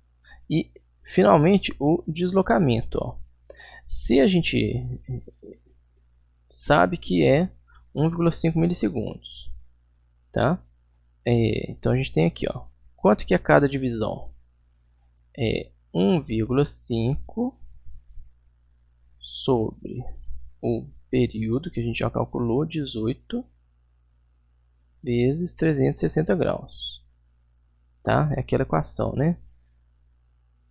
E finalmente o deslocamento, ó. Se a gente sabe que é 1,5 milissegundos, tá? Então a gente tem aqui, ó, quanto que é cada divisão? É 1,5 sobre o período que a gente já calculou, 18 vezes 360 graus, tá? É aquela equação, né?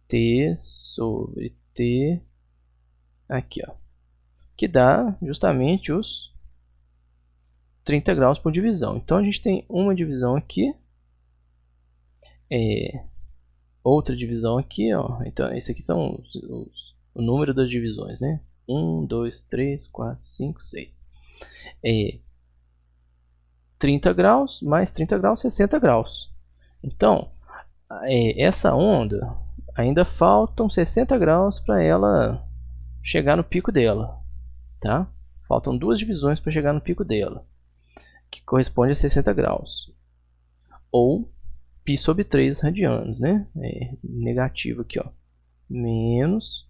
T sobre T aqui, ó, que dá justamente os 30 graus por divisão. Então a gente tem uma divisão aqui, outra divisão aqui, ó. Então esse aqui são o número das divisões, né? 1, 2, 3, 4, 5, 6. 30 graus mais 30 graus, 60 graus. Então, essa onda ainda faltam 60 graus para ela chegar no pico dela, tá? Faltam duas divisões para chegar no pico dela, que corresponde a 60 graus, ou π sobre 3 radianos, né? Negativo aqui, ó, menos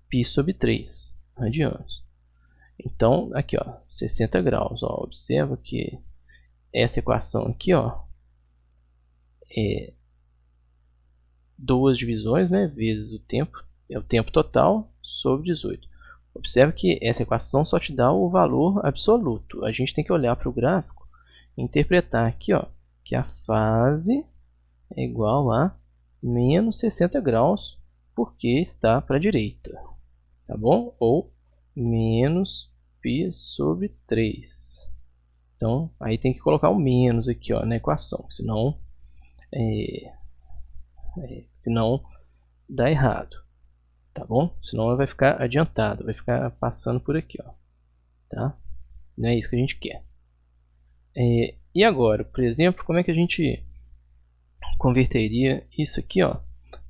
π sobre 3 radianos. Então, aqui, ó, 60 graus, ó, observa que essa equação aqui, ó, é duas divisões, né, vezes o tempo, é o tempo total sobre 18. Observe que essa equação só te dá o valor absoluto. A gente tem que olhar para o gráfico e interpretar aqui, ó, que a fase é igual a menos 60 graus, porque está para a direita, tá bom? Ou menos π sobre 3. Então, aí tem que colocar o menos aqui, ó, na equação, senão dá errado, tá bom? Senão ela vai ficar adiantado, vai ficar passando por aqui, ó, tá? Não é isso que a gente quer. E agora, por exemplo, como é que a gente converteria isso aqui, ó,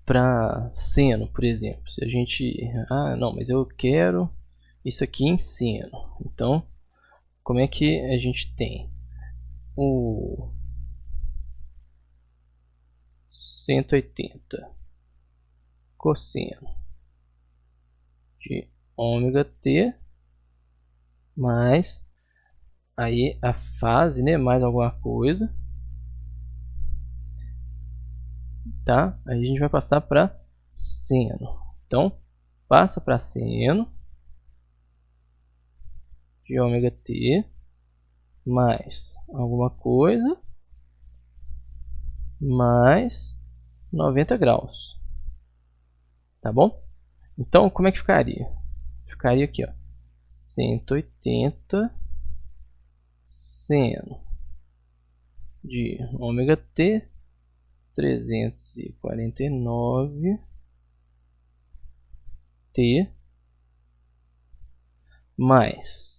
para seno, por exemplo? Se a gente, não, mas eu quero isso aqui em seno. Então, como é que a gente tem o 180 cosseno de ômega t mais aí a fase, né, mais alguma coisa, tá? Aí a gente vai passar para seno. Então, passa para seno de ômega t mais alguma coisa mais 90 graus, tá bom? Então, como é que ficaria? Ficaria aqui, ó, 180 seno de ômega t 349 t mais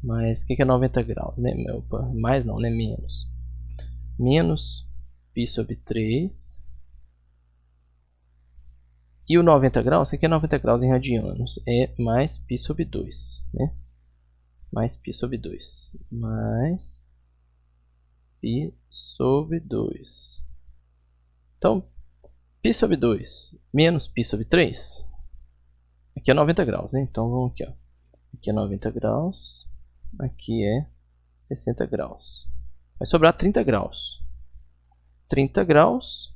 o que é 90 graus, né? Opa, mais não, né? Menos π sobre 3. E o 90 graus, o que é 90 graus em radianos? É mais π sobre 2, né? Mais π sobre 2. Mais π sobre 2. Então, π sobre 2 menos π sobre 3. Aqui é 90 graus, né? Então, vamos aqui, ó. Aqui é 90 graus. Aqui é 60 graus. Vai sobrar 30 graus. 30 graus.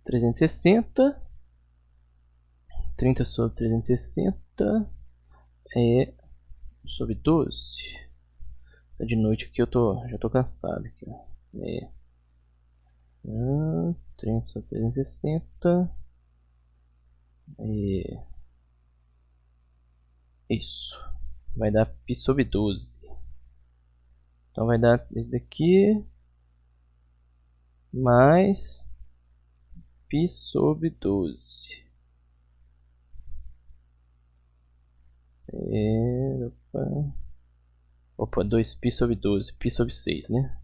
360. 30 sobre 360 é sobre 12. Tá de noite aqui, já tô cansado aqui, ó. 30 sobre 360 isso vai dar π sobre 12. Então vai dar isso daqui mais π sobre 12. Opa, 2π sobre 12, π sobre 6, né?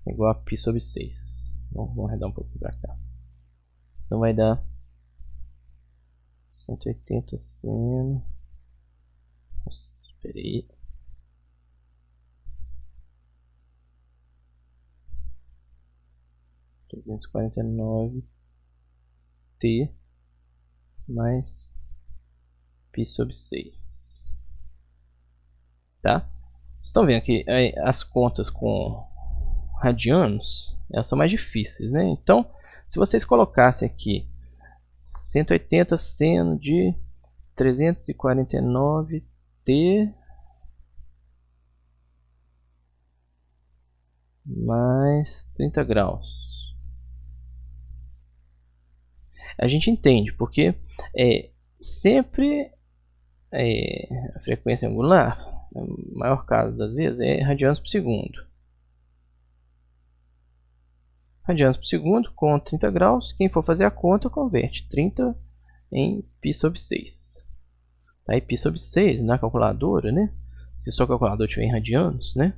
É igual a π sobre 6. Vamos arredar um pouquinho para cá. Então vai dar 180 seno. Nossa, espera aí. 349t mais π/6. Tá? Vocês estão vendo que as contas com radianos, elas são mais difíceis, né? Então, se vocês colocassem aqui 180 seno de 349t mais 30 graus. A gente entende, porque sempre a frequência angular, no maior caso das vezes, é radianos por segundo. Radianos por segundo com 30 graus, quem for fazer a conta converte 30 em π/6. Aí π/6 na calculadora, né? Se sua calculadora tiver em radianos, né?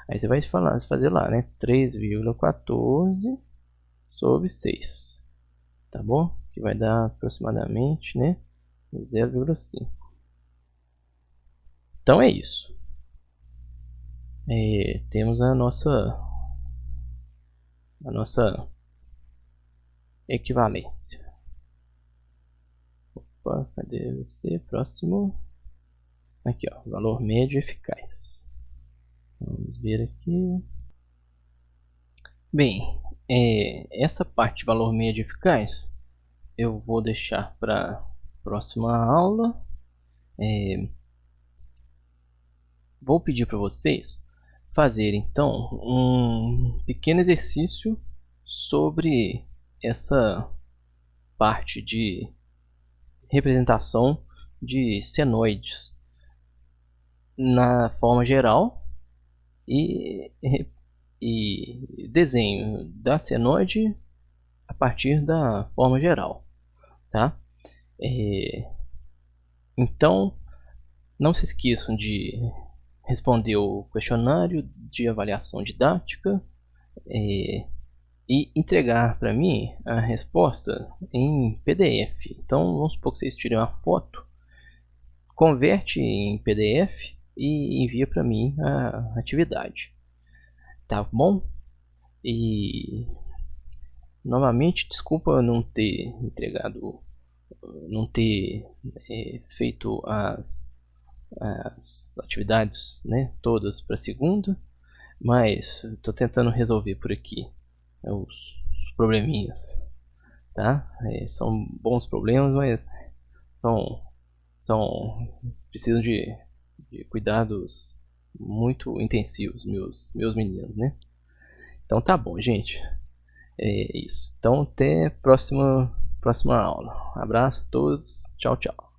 Aí você vai fazer lá, né? 3,14/6. Tá bom? Que vai dar aproximadamente, né? 0,5. Então é isso. Temos a nossa equivalência. Opa, cadê você? Próximo. Aqui, ó, valor médio eficaz. Vamos ver aqui. Bem, essa parte de valor médio eficaz eu vou deixar para a próxima aula. Vou pedir para vocês fazerem então um pequeno exercício sobre essa parte de representação de senoides na forma geral e desenho da senoide a partir da forma geral, tá? Então não se esqueçam de responder o questionário de avaliação didática e entregar para mim a resposta em PDF. Então vamos supor que vocês tirem uma foto, converte em PDF e envia para mim a atividade, tá bom? E novamente, desculpa não ter entregado, não ter feito as atividades, né, todas para segunda, mas estou tentando resolver por aqui os probleminhas, tá? São bons problemas, mas precisam de cuidados muito intensivos, meus meninos, né? Então tá bom, gente. É isso. Então até próxima aula. Abraço a todos. Tchau, tchau.